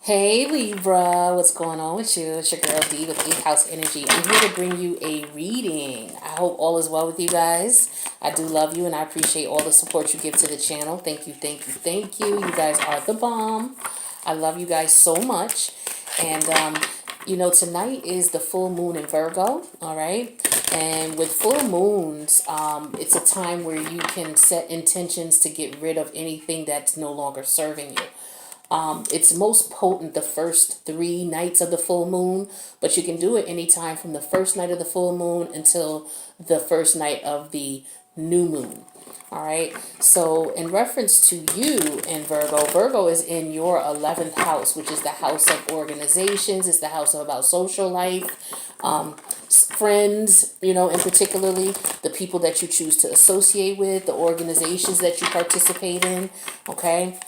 Hey Libra, what's going on with you? It's your girl D with 8th House Energy. I'm here to bring you a reading. I hope all is well with you guys. I do love you and I appreciate all the support you give to the channel. Thank you, thank you, thank you. You guys are the bomb. I love you guys so much. And, tonight is the full moon in Virgo, all right? And with full moons, it's a time where you can set intentions to get rid of anything that's no longer serving you. It's most potent the first 3 nights of the full moon, but you can do it anytime from the first night of the full moon until the first night of the new moon. All right. So in reference to you in Virgo, Virgo is in your 11th house, which is the house of organizations. It's the house of about social life, friends, and particularly the people that you choose to associate with, the organizations that you participate in. Okay.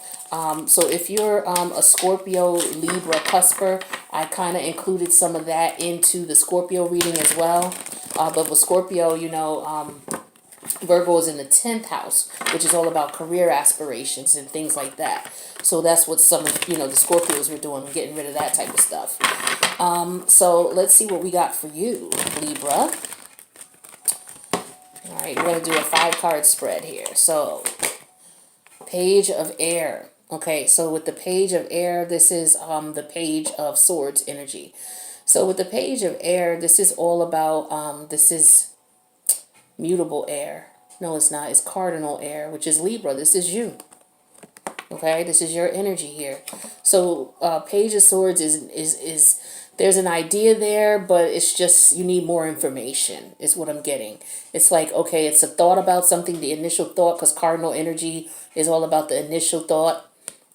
So if you're a Scorpio, Libra, cusper, I kind of included some of that into the Scorpio reading as well. But with Scorpio, Virgo is in the 10th house, which is all about career aspirations and things like that. So that's what some of, the Scorpios were doing, getting rid of that type of stuff. So let's see what we got for you, Libra. All right, we're going to do a 5-card spread here. So, Page of Air. Okay, so with the Page of Air, this is the Page of Swords energy. So with the Page of Air, this is all about, this is mutable air. No, it's not. It's cardinal air, which is Libra. This is you. Okay, this is your energy here. So Page of Swords is there's an idea there, but it's just you need more information is what I'm getting. It's like, okay, it's a thought about something, the initial thought, because cardinal energy is all about the initial thought.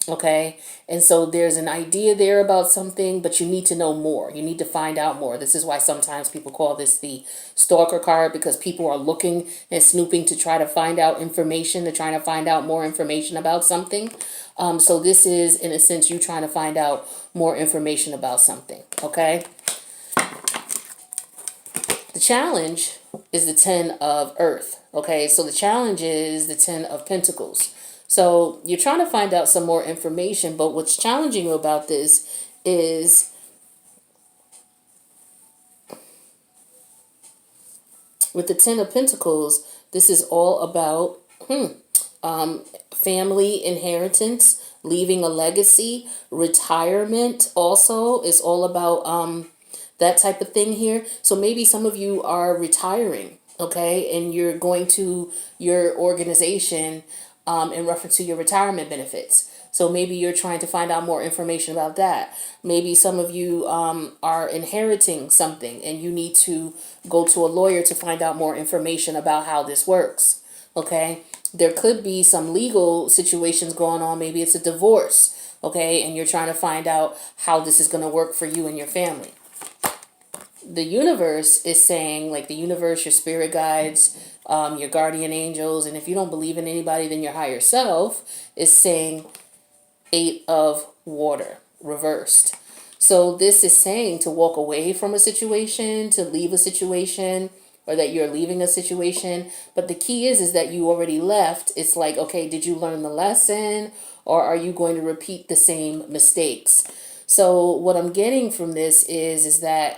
Okay, and so there's an idea there about something, but you need to know more. You need to find out more. This is why sometimes people call this the stalker card, because people are looking and snooping to try to find out information. They're trying to find out more information about something. So this is, in a sense, you trying to find out more information about something. Okay. The challenge is the 10 of Earth. Okay, so the challenge is the 10 of Pentacles. So you're trying to find out some more information, but what's challenging about this is with the 10 of Pentacles, this is all about family inheritance, leaving a legacy, retirement also is all about that type of thing here. So maybe some of you are retiring, okay, and you're going to your organization in reference to your retirement benefits. So maybe you're trying to find out more information about that. Maybe some of you are inheriting something and you need to go to a lawyer to find out more information about how this works. Okay. There could be some legal situations going on. Maybe it's a divorce. Okay. And you're trying to find out how this is going to work for you and your family. The universe is saying, like the universe, your spirit guides, your guardian angels, and if you don't believe in anybody, then your higher self is saying 8 of water reversed. So this is saying to walk away from a situation, to leave a situation, or that you're leaving a situation. But the key is that you already left. It's like, okay, did you learn the lesson, or are you going to repeat the same mistakes? So what I'm getting from this is that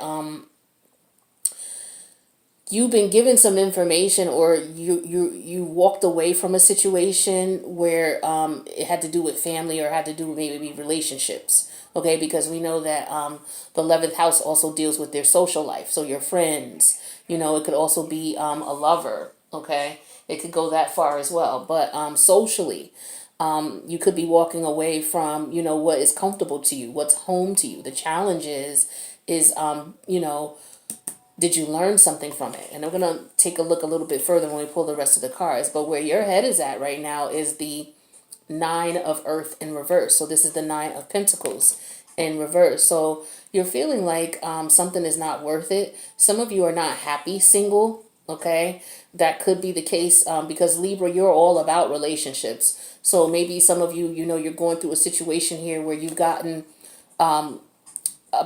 you've been given some information, or you walked away from a situation where it had to do with family or had to do with maybe relationships. Okay, because we know that the 11th house also deals with their social life. So your friends, it could also be a lover. Okay, it could go that far as well. But socially, you could be walking away from, what is comfortable to you, what's home to you. The challenge is did you learn something from it? And I'm going to take a look a little bit further when we pull the rest of the cards. But where your head is at right now is the 9 of Earth in reverse. So this is the 9 of Pentacles in reverse. So you're feeling like something is not worth it. Some of you are not happy single. Okay, that could be the case because Libra, you're all about relationships. So maybe some of you, you're going through a situation here where you've gotten a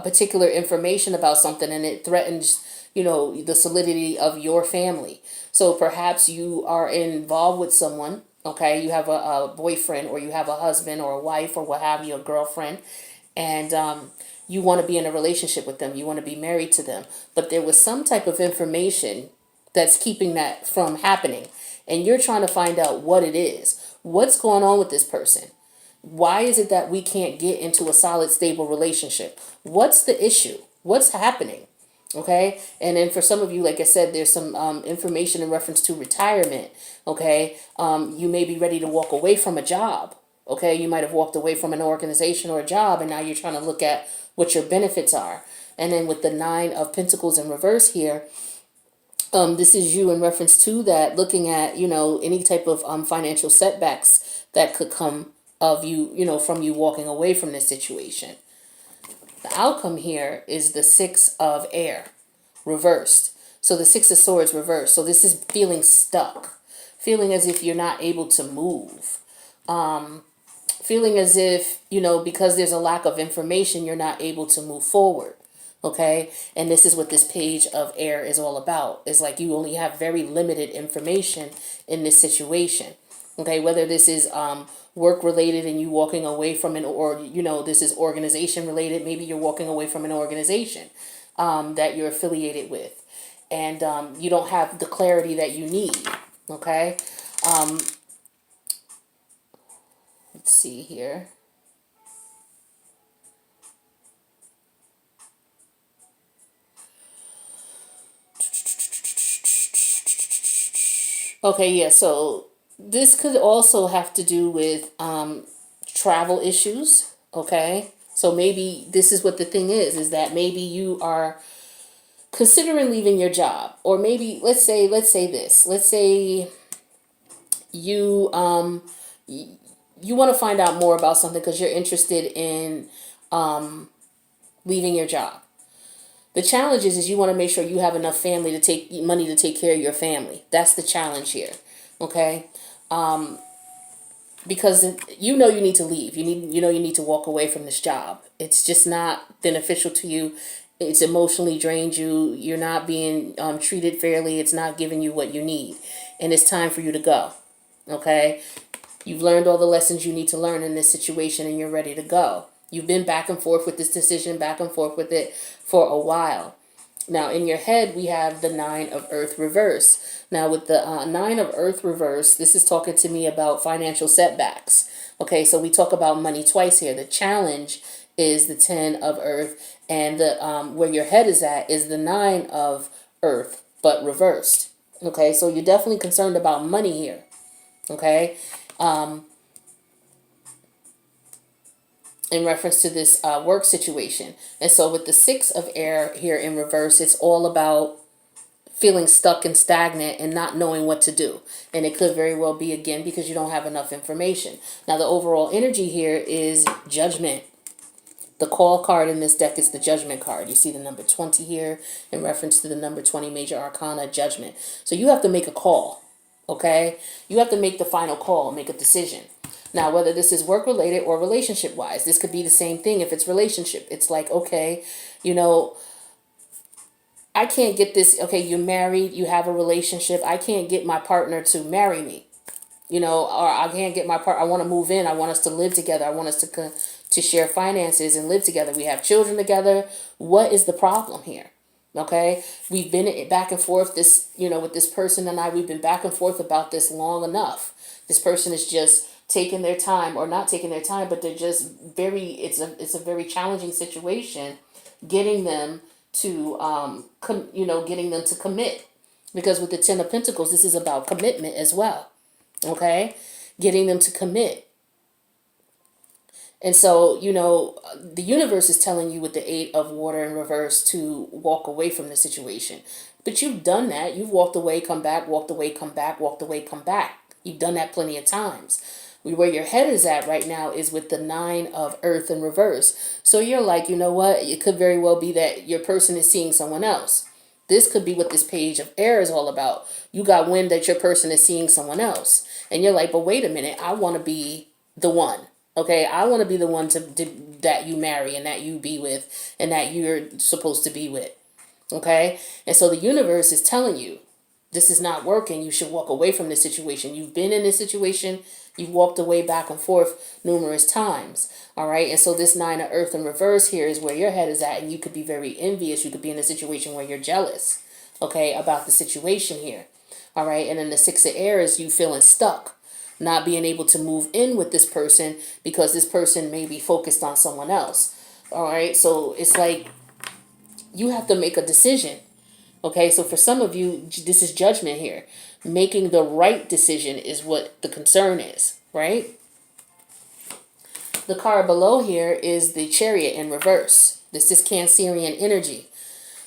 particular information about something and it threatens the solidity of your family. So perhaps you are involved with someone, okay? You have a boyfriend, or you have a husband or a wife or what have you, a girlfriend, and you want to be in a relationship with them, you want to be married to them, but there was some type of information that's keeping that from happening, and you're trying to find out what it is. What's going on with this person? Why is it that we can't get into a solid, stable relationship? What's the issue? What's happening? Okay. And then for some of you, like I said, there's some information in reference to retirement. Okay. You may be ready to walk away from a job. Okay. You might have walked away from an organization or a job, and now you're trying to look at what your benefits are. And then with the 9 of Pentacles in reverse here, this is you in reference to that, looking at, any type of financial setbacks that could come of you, from you walking away from this situation. The outcome here is the 6 of Air reversed. So the 6 of Swords reversed. So this is feeling stuck, feeling as if you're not able to move, feeling as if, because there's a lack of information, you're not able to move forward. Okay. And this is what this page of Air is all about. It's like you only have very limited information in this situation. Okay. Whether this is work related and you walking away from this is organization related. Maybe you're walking away from an organization that you're affiliated with, and you don't have the clarity that you need. Okay. Let's see here. Okay, yeah, so this could also have to do with travel issues, okay? So maybe this is what the thing is that maybe you are considering leaving your job, or maybe let's say this. Let's say you you want to find out more about something because you're interested in leaving your job. The challenge is you want to make sure you have enough family to take money to take care of your family. That's the challenge here. Okay? Because you need to leave. You need to walk away from this job. It's just not beneficial to you. It's emotionally drained you. You're not being treated fairly. It's not giving you what you need. And it's time for you to go. Okay? You've learned all the lessons you need to learn in this situation, and you're ready to go. You've been back and forth with this decision, back and forth with it for a while. Now, in your head, we have the 9 of Earth reverse. Now, with the 9 of Earth reverse, this is talking to me about financial setbacks. Okay, so we talk about money twice here. The challenge is the 10 of Earth, and the where your head is at is the 9 of Earth, but reversed. Okay, so you're definitely concerned about money here. Okay, in reference to this work situation. And so with the 6 of Air here in reverse, it's all about feeling stuck and stagnant and not knowing what to do. And it could very well be, again, because you don't have enough information. Now, the overall energy here is Judgment. The call card in this deck is the Judgment card. You see the number 20 here in reference to the number 20 major arcana, Judgment. So you have to make a call, okay? You have to make the final call, make a decision. Now, whether this is work-related or relationship-wise, this could be the same thing if it's relationship. It's like, okay, I can't get this. Okay, you're married, you have a relationship. I can't get my partner to marry me, or I can't get my partner. I want to move in. I want us to live together. I want us to share finances and live together. We have children together. What is the problem here? Okay, we've been back and forth with this person and we've been back and forth about this long enough. This person is just taking their time, or not taking their time, but they're just it's a very challenging situation getting them to getting them to commit, because with the 10 of Pentacles, this is about commitment as well. Okay, getting them to commit. And so, the universe is telling you with the 8 of Water in reverse to walk away from the situation. But you've done that. You've walked away, come back, walked away, come back, walked away, come back. You've done that plenty of times. Where your head is at right now is with the 9 of Earth in reverse. So you're like, you know what? It could very well be that your person is seeing someone else. This could be what this page of Air is all about. You got wind that your person is seeing someone else. And you're like, but wait a minute. I want to be the one. Okay, I want to be the one that you marry and that you be with and that you're supposed to be with. Okay, and so the universe is telling you this is not working. You should walk away from this situation. You've been in this situation. You've walked away back and forth numerous times. All right. And so this 9 of earth in reverse here is where your head is at. And you could be very envious. You could be in a situation where you're jealous, okay, about the situation here. All right. And then the 6 of air is you feeling stuck, not being able to move in with this person because this person may be focused on someone else. All right. So it's like you have to make a decision. Okay. So for some of you, this is judgment here. Making the right decision is what the concern is, right? The card below here is the Chariot in reverse. This is Cancerian energy.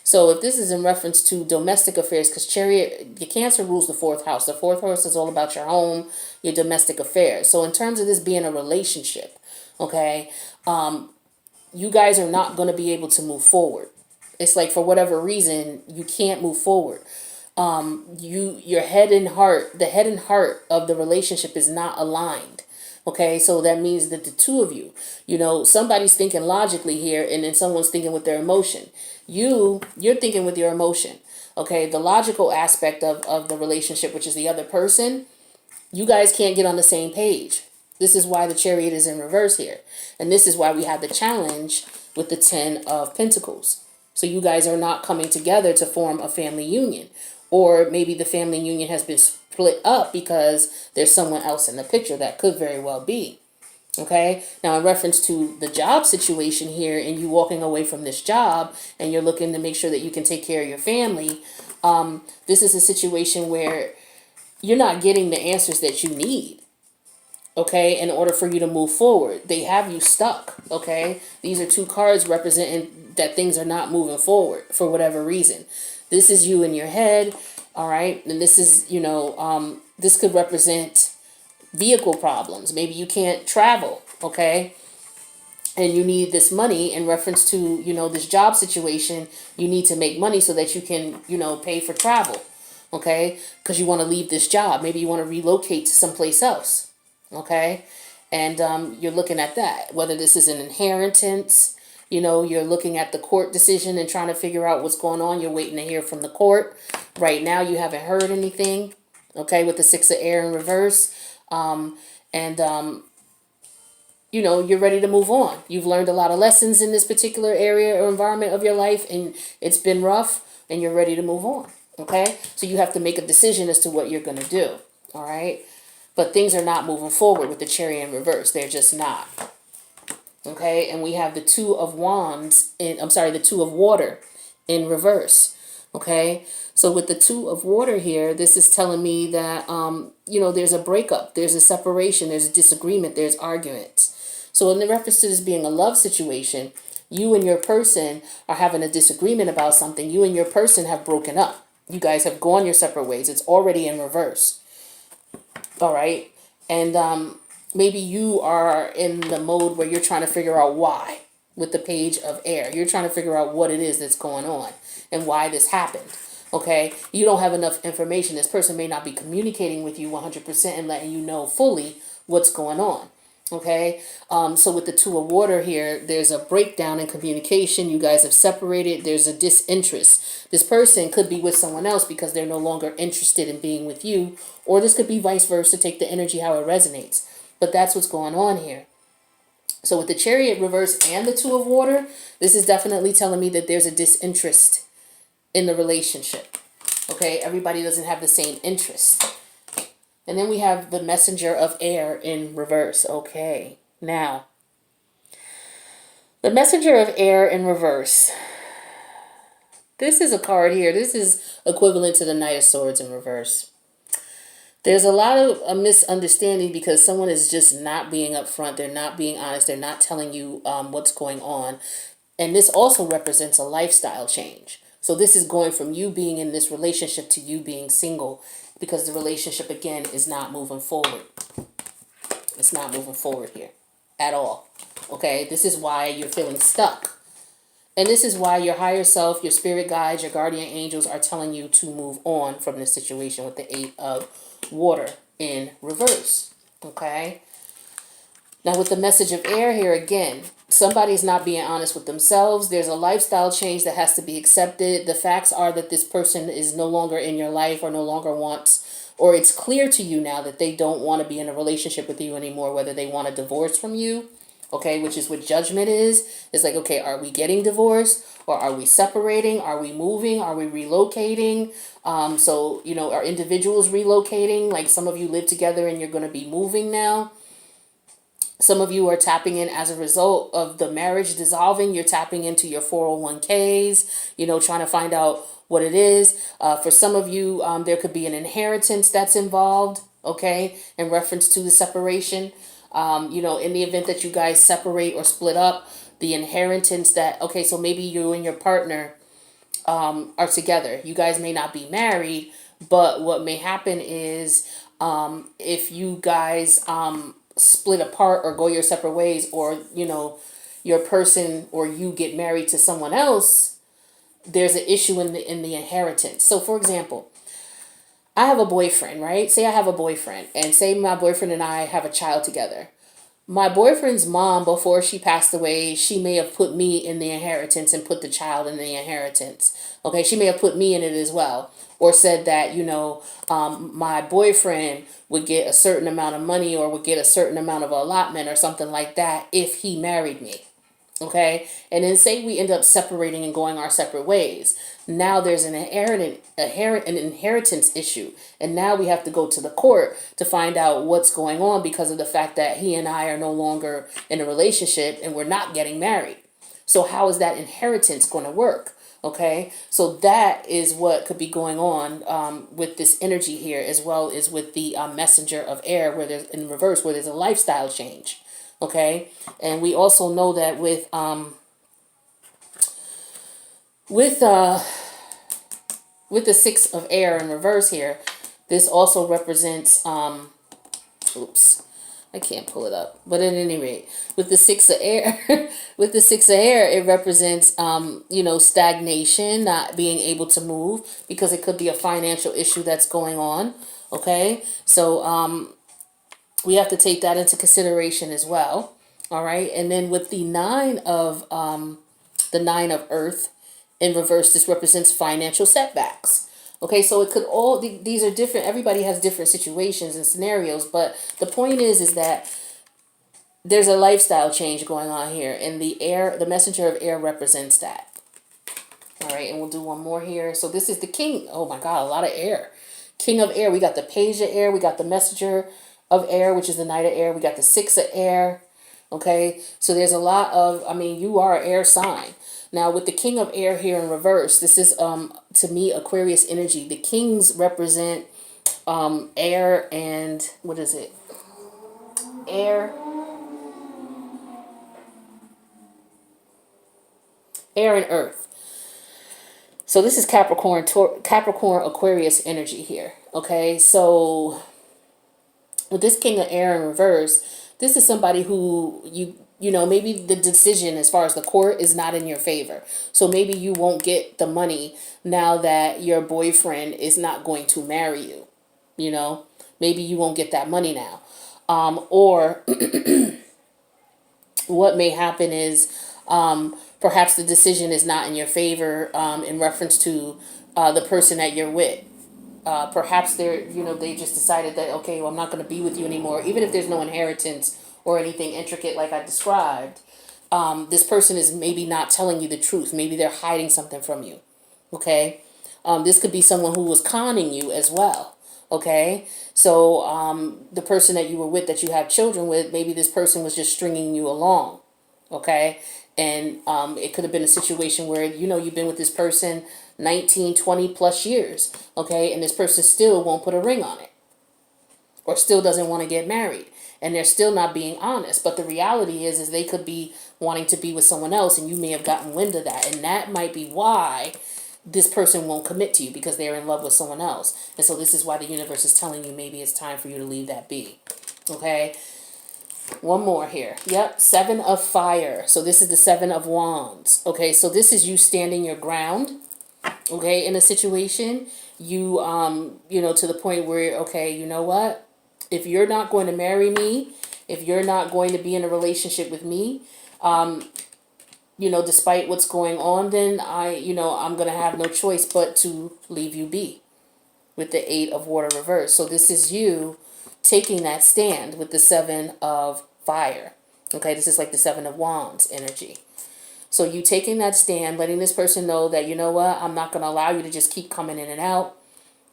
So if this is in reference to domestic affairs, because Chariot, the Cancer rules the 4th house. The 4th house is all about your home, your domestic affairs. So in terms of this being a relationship, okay, you guys are not going to be able to move forward. It's like for whatever reason, you can't move forward. Your head and heart, the head and heart of the relationship is not aligned. Okay, so that means that the two of you, somebody's thinking logically here and then someone's thinking with their emotion. You're thinking with your emotion. Okay, the logical aspect of the relationship, which is the other person, you guys can't get on the same page. This is why the Chariot is in reverse here. And this is why we have the challenge with the 10 of Pentacles. So you guys are not coming together to form a family union. Or maybe the family union has been split up because there's someone else in the picture. That could very well be. Okay. Now, in reference to the job situation here and you walking away from this job and you're looking to make sure that you can take care of your family, this is a situation where you're not getting the answers that you need. Okay, in order for you to move forward. They have you stuck. Okay. These are 2 cards representing that things are not moving forward for whatever reason. This is you in your head, all right? And this is, this could represent vehicle problems. Maybe you can't travel, okay? And you need this money in reference to, this job situation. You need to make money so that you can, pay for travel, okay? Because you want to leave this job. Maybe you want to relocate to someplace else, okay? And you're looking at that, whether this is an inheritance. You're looking at the court decision and trying to figure out what's going on. You're waiting to hear from the court. Right now, you haven't heard anything, okay, with the 6 of air in reverse. You're ready to move on. You've learned a lot of lessons in this particular area or environment of your life, and it's been rough, and you're ready to move on, okay? So you have to make a decision as to what you're going to do, all right? But things are not moving forward with the Chariot in reverse. They're just not. Okay, and we have the 2 of wands the 2 of water in reverse. Okay, so with the 2 of water here, this is telling me that, there's a breakup, there's a separation, there's a disagreement, there's arguments. So in the reference to this being a love situation, you and your person are having a disagreement about something. You and your person have broken up. You guys have gone your separate ways. It's already in reverse. All right, and, maybe you are in the mode where you're trying to figure out why with the Page of Air. You're trying to figure out what it is that's going on and why this happened. Okay. You don't have enough information. This person may not be communicating with you 100% and letting you know fully what's going on. Okay. So with the 2 of water here, there's a breakdown in communication. You guys have separated. There's a disinterest. This person could be with someone else because they're no longer interested in being with you, or this could be vice versa. Take the energy how it resonates. But that's what's going on here. So with the Chariot reverse and the 2 of water, this is definitely telling me that there's a disinterest in the relationship. Okay, everybody doesn't have the same interest. And then we have the Messenger of Air in reverse. Okay, now, the Messenger of Air in reverse. This is a card here. This is equivalent to the Knight of Swords in reverse. There's a lot of a misunderstanding because someone is just not being upfront. They're not being honest. They're not telling you what's going on. And this also represents a lifestyle change. So this is going from you being in this relationship to you being single because the relationship, again, is not moving forward. It's not moving forward here at all. Okay, this is why you're feeling stuck. And this is why your higher self, your spirit guides, your guardian angels are telling you to move on from this situation with the 8 of water in reverse. Okay. Now with the message of air here again, somebody's not being honest with themselves. There's a lifestyle change that has to be accepted. The facts are that this person is no longer in your life or no longer wants or it's clear to you now that they don't want to be in a relationship with you anymore, whether they want a divorce from you, okay, which is what judgment is. It's like, okay, are we getting divorced, or are we separating? Are we moving? Are we relocating? So, you know, are individuals relocating? Like some of you live together and you're going to be moving now. Some of you are tapping in as a result of the marriage dissolving. You're tapping into your 401ks, you know, trying to find out what it is. For some of you, there could be an inheritance that's involved, okay, in reference to the separation. You know, in the event that you guys separate or split up, the inheritance that, okay, so maybe you and your partner are together. You guys may not be married, but what may happen is if you guys split apart or go your separate ways, or, you know, your person or you get married to someone else, there's an issue in the inheritance. So for example, I have a boyfriend, right? Say I have a boyfriend, and say my boyfriend and I have a child together. My boyfriend's mom, before she passed away, she may have put me in the inheritance and put the child in the inheritance. Okay, she may have put me in it as well. Or said that, you know, my boyfriend would get a certain amount of money or would get a certain amount of allotment or something like that if he married me. Okay, and then say we end up separating and going our separate ways. Now there's an inheritance issue, and now we have to go to the court to find out what's going on because of the fact that he and I are no longer in a relationship and we're not getting married. So how is that inheritance going to work? Okay, so that is what could be going on with this energy here, as well as with the messenger of air, where there's in reverse, where there's a lifestyle change. Okay, and we also know that with with the six of air in reverse here, this also represents oops, I can't pull it up, but at any rate, with the six of air with the six of air, it represents you know, stagnation, not being able to move, because it could be a financial issue that's going on. Okay, so we have to take that into consideration as well. All right, and then with the nine of earth in reverse, this represents financial setbacks. Okay, so it could all, these are different, everybody has different situations and scenarios, but the point is that there's a lifestyle change going on here, and the messenger of air represents that. All right, and we'll do one more here. So this is the king. Oh my God, a lot of air. King of air. We got the page of air. We got the messenger of air, which is the knight of air. We got the six of air. Okay, so there's a lot of, I mean, you are an air sign. Now with the king of air here in reverse, this is to me Aquarius energy. The kings represent air and, what is it? Air. Air and earth. So this is Capricorn, Capricorn, Aquarius energy here. Okay, so with this king of air in reverse, this is somebody who you know, maybe the decision as far as the court is not in your favor. So maybe you won't get the money now that your boyfriend is not going to marry you. You know, maybe you won't get that money now. Or what may happen is perhaps the decision is not in your favor in reference to the person that you're with. Perhaps they're, you know, they just decided that, okay, well, I'm not going to be with you anymore, even if there's no inheritance or anything intricate like I described. This person is maybe not telling you the truth. Maybe they're hiding something from you. Okay, this could be someone who was conning you as well. Okay, so the person that you were with, that you have children with, maybe this person was just stringing you along. Okay, and it could have been a situation where, you know, you've been with this person 19, 20 plus years. Okay, and this person still won't put a ring on it, or still doesn't want to get married, and they're still not being honest. But the reality is they could be wanting to be with someone else, and you may have gotten wind of that, and that might be why this person won't commit to you, because they're in love with someone else. And so this is why the universe is telling you maybe it's time for you to leave that be. Okay, one more here. Yep, seven of fire. So this is the seven of wands. Okay, so this is you standing your ground. Okay, in a situation, you you know, to the point where, okay, you know what, if you're not going to marry me, if you're not going to be in a relationship with me, you know, despite what's going on, then I'm going to have no choice but to leave you be. with the 8 of water reverse. So this is you taking that stand with the 7 of fire. Okay, this is like the 7 of wands energy. So you taking that stand, letting this person know that, you know what, I'm not going to allow you to just keep coming in and out.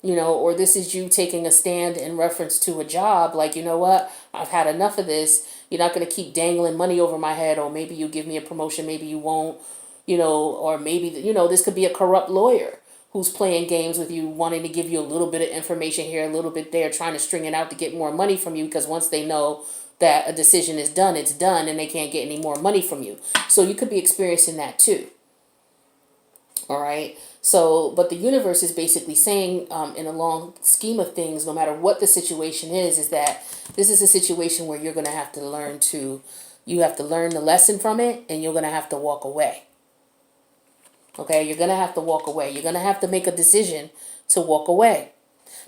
Or this is you taking a stand in reference to a job, like, you know what, I've had enough of this. You're not going to keep dangling money over my head, or maybe you give me a promotion, maybe you won't, or maybe, this could be a corrupt lawyer who's playing games with you, wanting to give you a little bit of information here, a little bit there, trying to string it out to get more money from you, because once they know that a decision is done, it's done, and they can't get any more money from you. So you could be experiencing that too. All right. So, but the universe is basically saying, in a long scheme of things, no matter what the situation is that this is a situation where you're going to have to you have to learn the lesson from it, and you're going to have to walk away. Okay. You're going to have to walk away. You're going to have to make a decision to walk away.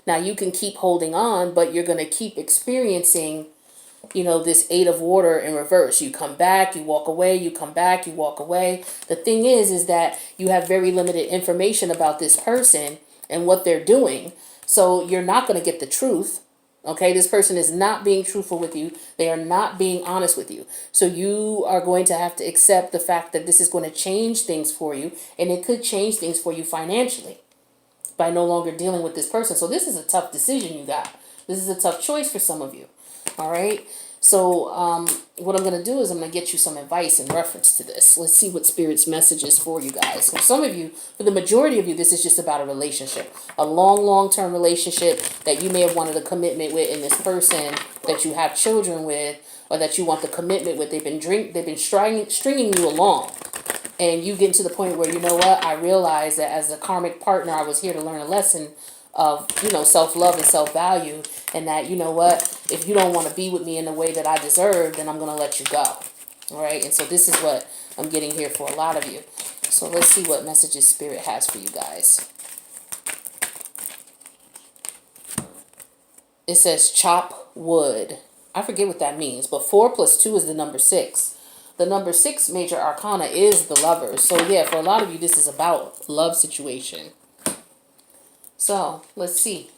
Now you can keep holding on, but you're going to keep experiencing this 8 of water in reverse. You come back, you walk away, you come back, you walk away. The thing is that you have very limited information about this person and what they're doing. So you're not going to get the truth. Okay, this person is not being truthful with you. They are not being honest with you. So you are going to have to accept the fact that this is going to change things for you, and it could change things for you financially by no longer dealing with this person. So this is a tough decision you got. This is a tough choice for some of you. All right. So what I'm going to do is I'm going to get you some advice in reference to this. Let's see what Spirit's message is for you guys. For some of you, for the majority of you, this is just about a relationship, a long-term relationship that you may have wanted a commitment with, in this person that you have children with, or that you want the commitment with. They've been stringing you along. And you get to the point where, you know what, I realize that as a karmic partner, I was here to learn a lesson of, self-love and self-value. And that, you know what, if you don't want to be with me in the way that I deserve, then I'm going to let you go. All right. And so this is what I'm getting here for a lot of you. So let's see what messages Spirit has for you guys. It says chop wood. I forget what that means, but 4 plus 2 is the number 6. The number 6 major arcana is the Lovers. So yeah, for a lot of you, this is about love situation. So let's see.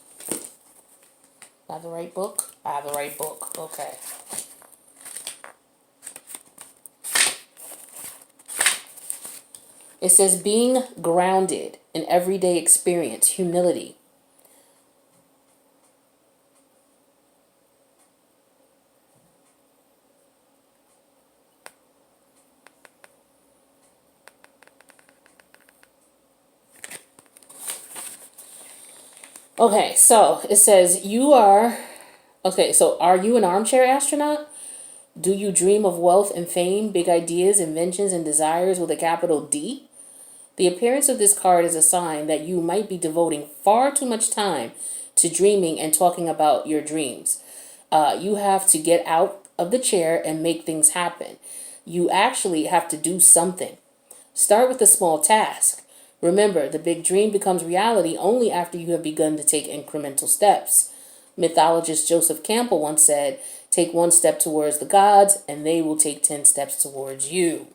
I have the right book? I have the right book. Okay. It says being grounded in everyday experience, humility. Okay, so it says are you an armchair astronaut? Do you dream of wealth and fame, big ideas, inventions, and desires with a capital D? The appearance of this card is a sign that you might be devoting far too much time to dreaming and talking about your dreams. You have to get out of the chair and make things happen. You actually have to do something. Start with a small task. Remember, the big dream becomes reality only after you have begun to take incremental steps. Mythologist Joseph Campbell once said, take 1 step towards the gods, and they will take 10 steps towards you.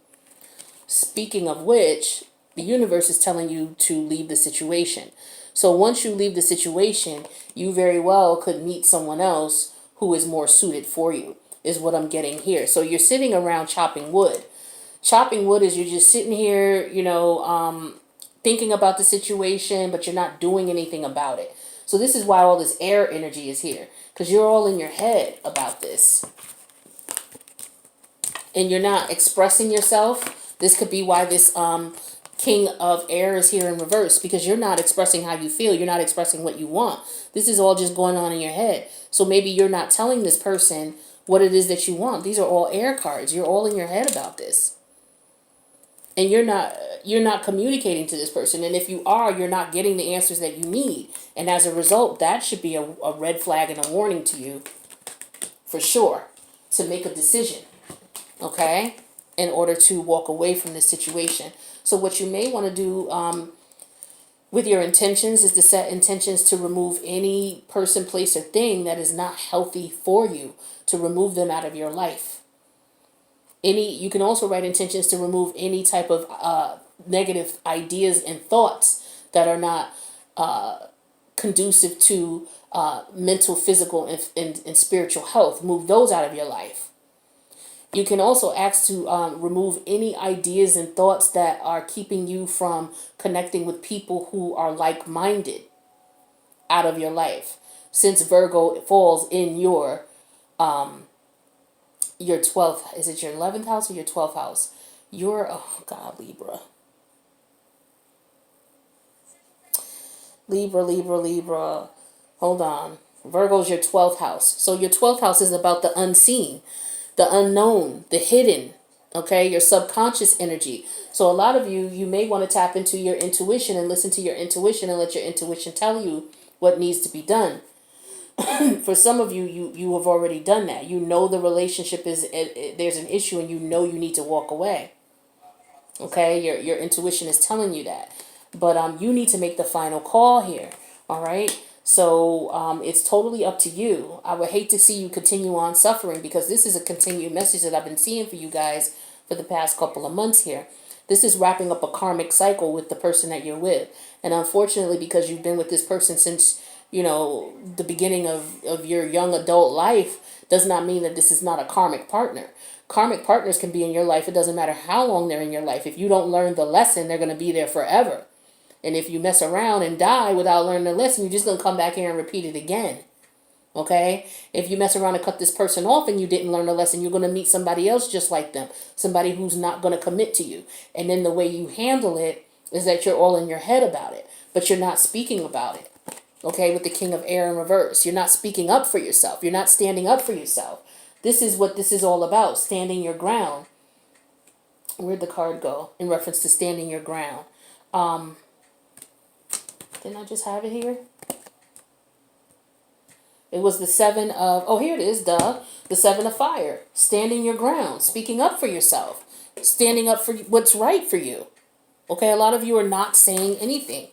Speaking of which, the universe is telling you to leave the situation. So once you leave the situation, you very well could meet someone else who is more suited for you, is what I'm getting here. So you're sitting around chopping wood. Chopping wood is you're just sitting here, thinking about the situation, but you're not doing anything about it. So this is why all this air energy is here, because you're all in your head about this. And you're not expressing yourself. This could be why this King of Air is here in reverse, because you're not expressing how you feel. You're not expressing what you want. This is all just going on in your head. So maybe you're not telling this person what it is that you want. These are all air cards. You're all in your head about this. And you're not communicating to this person. And if you are, you're not getting the answers that you need. And as a result, that should be a red flag and a warning to you, for sure, to make a decision, okay, in order to walk away from this situation. So what you may want to do with your intentions is to set intentions to remove any person, place, or thing that is not healthy for you, to remove them out of your life. You can also write intentions to remove any type of negative ideas and thoughts that are not conducive to mental, physical, and spiritual health. Move those out of your life. You can also ask to remove any ideas and thoughts that are keeping you from connecting with people who are like-minded out of your life. Since Virgo falls in your 12th, is it your 11th house or your 12th house? Oh God, Libra. Libra. Hold on. Virgo's your 12th house. So your 12th house is about the unseen, the unknown, the hidden, okay? Your subconscious energy. So a lot of you may want to tap into your intuition and listen to your intuition and let your intuition tell you what needs to be done. For some of you, you have already done that. You know the relationship there's an issue and you know you need to walk away. Okay? Your intuition is telling you that. But you need to make the final call here. All right? So it's totally up to you. I would hate to see you continue on suffering because this is a continued message that I've been seeing for you guys for the past couple of months here. This is wrapping up a karmic cycle with the person that you're with. And unfortunately, because you've been with this person since, the beginning of your young adult life, does not mean that this is not a karmic partner. Karmic partners can be in your life. It doesn't matter how long they're in your life. If you don't learn the lesson, they're going to be there forever. And if you mess around and die without learning the lesson, you're just going to come back here and repeat it again. Okay? If you mess around and cut this person off and you didn't learn the lesson, you're going to meet somebody else just like them. Somebody who's not going to commit to you. And then the way you handle it is that you're all in your head about it. But you're not speaking about it. Okay? With the King of Air in reverse. You're not speaking up for yourself. You're not standing up for yourself. This is what this is all about. Standing your ground. Where'd the card go? In reference to standing your ground. Didn't I just have it here? It was the seven of, oh, here it is, duh. The seven of fire. Standing your ground. Speaking up for yourself. Standing up for what's right for you. Okay, a lot of you are not saying anything.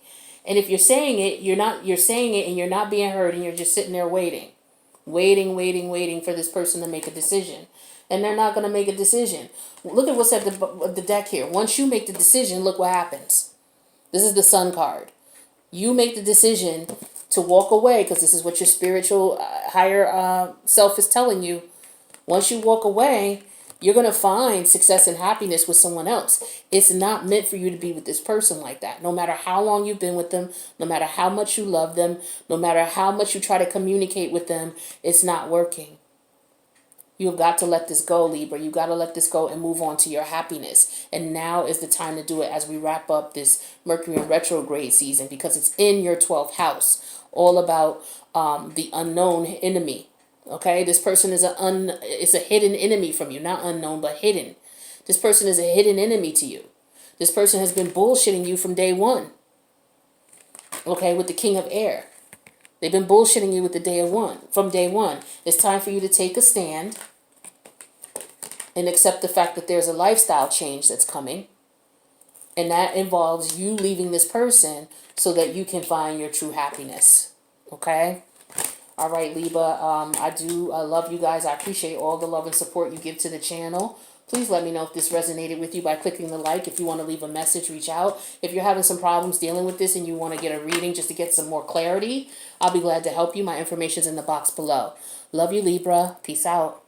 And if you're saying it, you're saying it and you're not being heard and you're just sitting there waiting. Waiting for this person to make a decision. And they're not going to make a decision. Look at what's at the deck here. Once you make the decision, look what happens. This is the Sun card. You make the decision to walk away because this is what your spiritual higher self is telling you. Once you walk away, you're going to find success and happiness with someone else. It's not meant for you to be with this person like that. No matter how long you've been with them, no matter how much you love them, no matter how much you try to communicate with them, it's not working. You've got to let this go, Libra. You've got to let this go and move on to your happiness. And now is the time to do it as we wrap up this Mercury in retrograde season because it's in your 12th house. All about the unknown enemy. Okay? This person is it's a hidden enemy from you. Not unknown, but hidden. This person is a hidden enemy to you. This person has been bullshitting you from day one. Okay? With the King of Air. They've been bullshitting you with from day one. It's time for you to take a stand and accept the fact that there's a lifestyle change that's coming. And that involves you leaving this person so that you can find your true happiness. Okay? All right, Libra. I love you guys. I appreciate all the love and support you give to the channel. Please let me know if this resonated with you by clicking the like. If you want to leave a message, reach out. If you're having some problems dealing with this and you want to get a reading just to get some more clarity, I'll be glad to help you. My information's in the box below. Love you, Libra. Peace out.